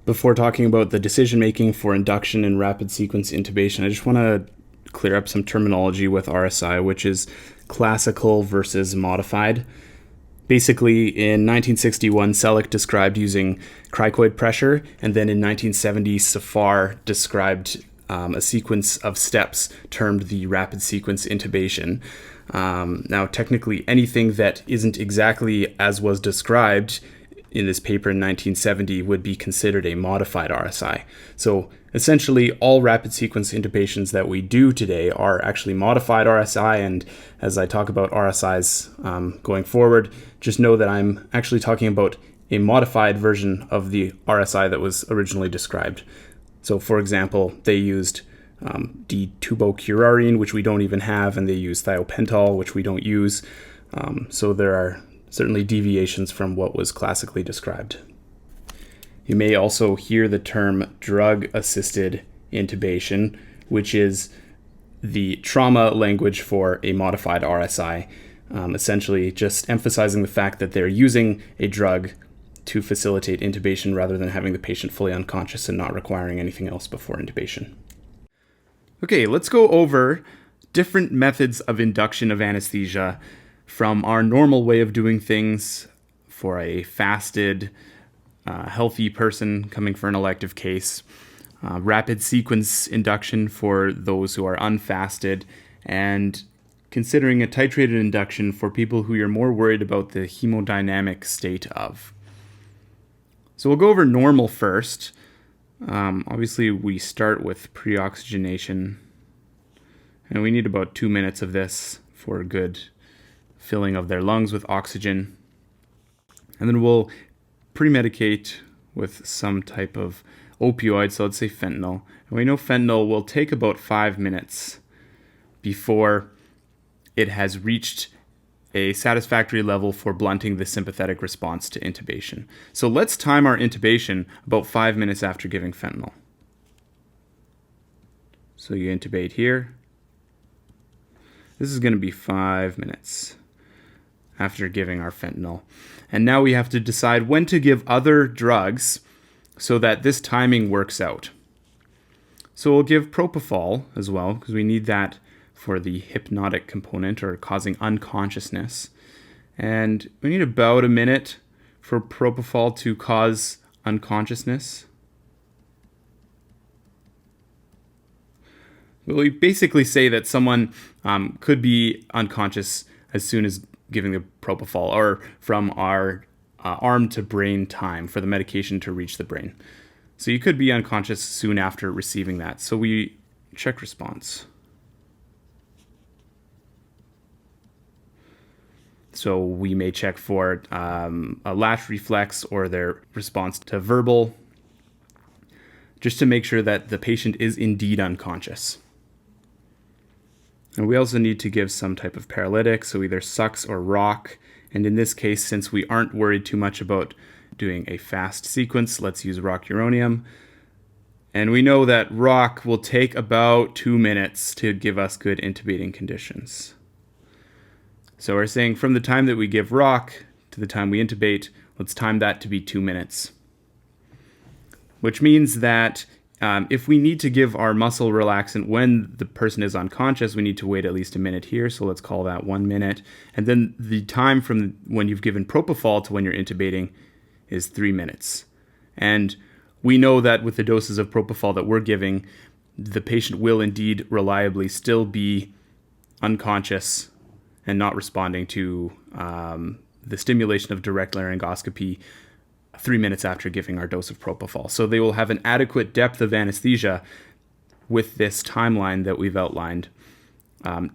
Before talking about the decision making for induction and rapid sequence intubation, I just want to clear up some terminology with RSI, which is classical versus modified. Basically, in 1961, Selleck described using cricoid pressure, and then in 1970, Safar described a sequence of steps termed the rapid sequence intubation. Now, technically, anything that isn't exactly as was described in this paper in 1970 would be considered a modified RSI. So essentially, all rapid sequence intubations that we do today are actually modified RSI, and as I talk about RSIs going forward, just know that I'm actually talking about a modified version of the RSI that was originally described. So for example, they used D-tubocurarine, which we don't even have, and they use thiopental, which we don't use. So there are certainly deviations from what was classically described. You may also hear the term drug-assisted intubation, which is the trauma language for a modified RSI, essentially just emphasizing the fact that they're using a drug to facilitate intubation rather than having the patient fully unconscious and not requiring anything else before intubation. Okay, let's go over different methods of induction of anesthesia from our normal way of doing things for a fasted, healthy person coming for an elective case, rapid sequence induction for those who are unfasted, and considering a titrated induction for people who you're more worried about the hemodynamic state of. So we'll go over normal first. Obviously, we start with pre-oxygenation, and we need about 2 minutes of this for a good filling of their lungs with oxygen. And then we'll pre-medicate with some type of opioid, so let's say fentanyl. And we know fentanyl will take about 5 minutes before it has reached a satisfactory level for blunting the sympathetic response to intubation. So let's time our intubation about 5 minutes after giving fentanyl. So you intubate here. This is going to be 5 minutes after giving our fentanyl. And now we have to decide when to give other drugs so that this timing works out. So we'll give propofol as well, because we need that for the hypnotic component or causing unconsciousness. And we need about a minute for propofol to cause unconsciousness. We basically say that someone could be unconscious as soon as giving the propofol, or from our arm to brain time for the medication to reach the brain. So you could be unconscious soon after receiving that. So we check response. So we may check for a latch reflex or their response to verbal, just to make sure that the patient is indeed unconscious. And we also need to give some type of paralytic, so either sucks or rock. And in this case, since we aren't worried too much about doing a fast sequence, let's use rocuronium. And we know that rock will take about 2 minutes to give us good intubating conditions. So we're saying from the time that we give rock to the time we intubate, let's time that to be 2 minutes. Which means that if we need to give our muscle relaxant when the person is unconscious, we need to wait at least a minute here. So let's call that 1 minute. And then the time from when you've given propofol to when you're intubating is 3 minutes. And we know that with the doses of propofol that we're giving, the patient will indeed reliably still be unconscious and not responding to the stimulation of direct laryngoscopy 3 minutes after giving our dose of propofol. So they will have an adequate depth of anesthesia with this timeline that we've outlined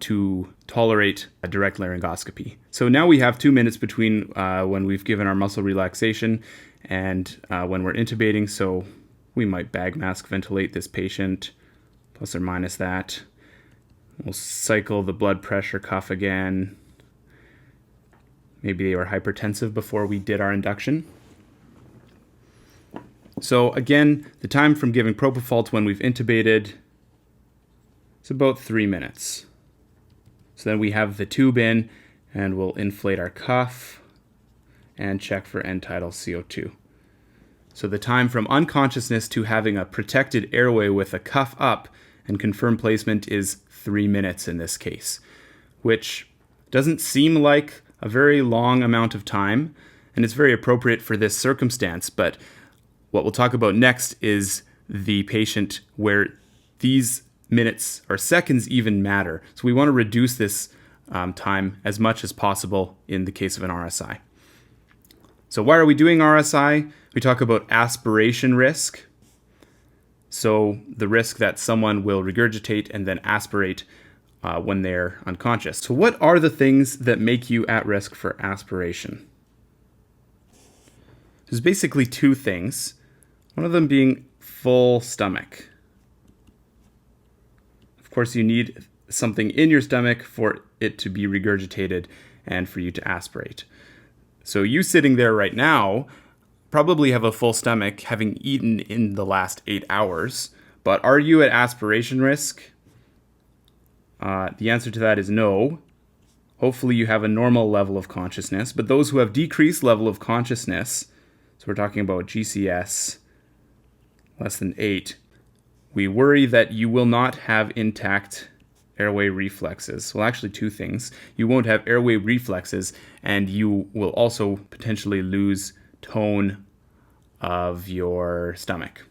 to tolerate a direct laryngoscopy. So now we have 2 minutes between when we've given our muscle relaxation and when we're intubating. So we might bag mask ventilate this patient, plus or minus that. We'll cycle the blood pressure cuff again. Maybe they were hypertensive before we did our induction. So again, the time from giving propofol to when we've intubated is about 3 minutes. So then we have the tube in, and we'll inflate our cuff and check for end tidal CO2. So the time from unconsciousness to having a protected airway with a cuff up and confirmed placement is 3 minutes in this case, which doesn't seem like a very long amount of time, and it's very appropriate for this circumstance. But what we'll talk about next is the patient where these minutes or seconds even matter. So we want to reduce this time as much as possible in the case of an RSI. So why are we doing RSI? We talk about aspiration risk. So the risk that someone will regurgitate and then aspirate when they're unconscious. So what are the things that make you at risk for aspiration? There's basically two things. One of them being full stomach. Of course, you need something in your stomach for it to be regurgitated and for you to aspirate. So you sitting there right now probably have a full stomach, having eaten in the last 8 hours, but are you at aspiration risk? The answer to that is no. Hopefully you have a normal level of consciousness, but those who have decreased level of consciousness, so we're talking about GCS less than 8, we worry that you will not have intact airway reflexes. Well, actually two things. You won't have airway reflexes, and you will also potentially lose tone of your stomach.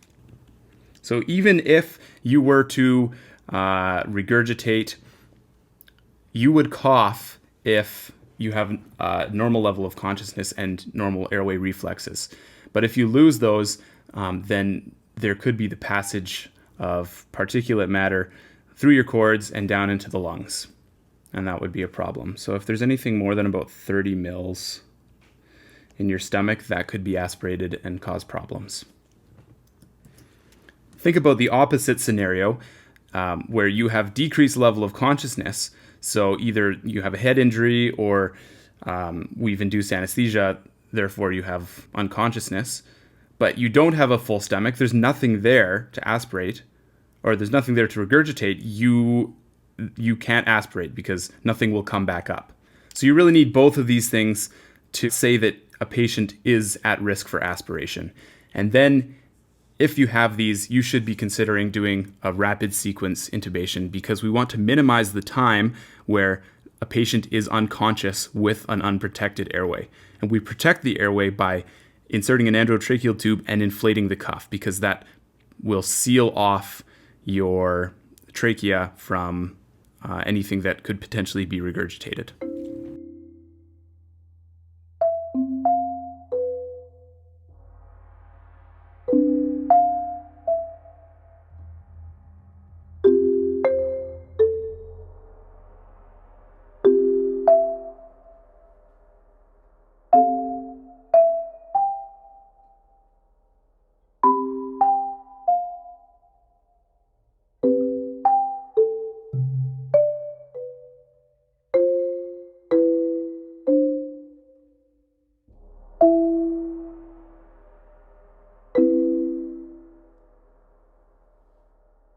So even if you were to regurgitate, you would cough if you have a normal level of consciousness and normal airway reflexes. But if you lose those, then there could be the passage of particulate matter through your cords and down into the lungs, and that would be a problem. So if there's anything more than about 30 mils in your stomach, that could be aspirated and cause problems. Think about the opposite scenario where you have decreased level of consciousness. So either you have a head injury or we've induced anesthesia, therefore you have unconsciousness, but you don't have a full stomach. There's nothing there to aspirate, or there's nothing there to regurgitate. You can't aspirate because nothing will come back up. So you really need both of these things to say that a patient is at risk for aspiration. And then if you have these, you should be considering doing a rapid sequence intubation, because we want to minimize the time where a patient is unconscious with an unprotected airway. And we protect the airway by inserting an endotracheal tube and inflating the cuff, because that will seal off your trachea from anything that could potentially be regurgitated.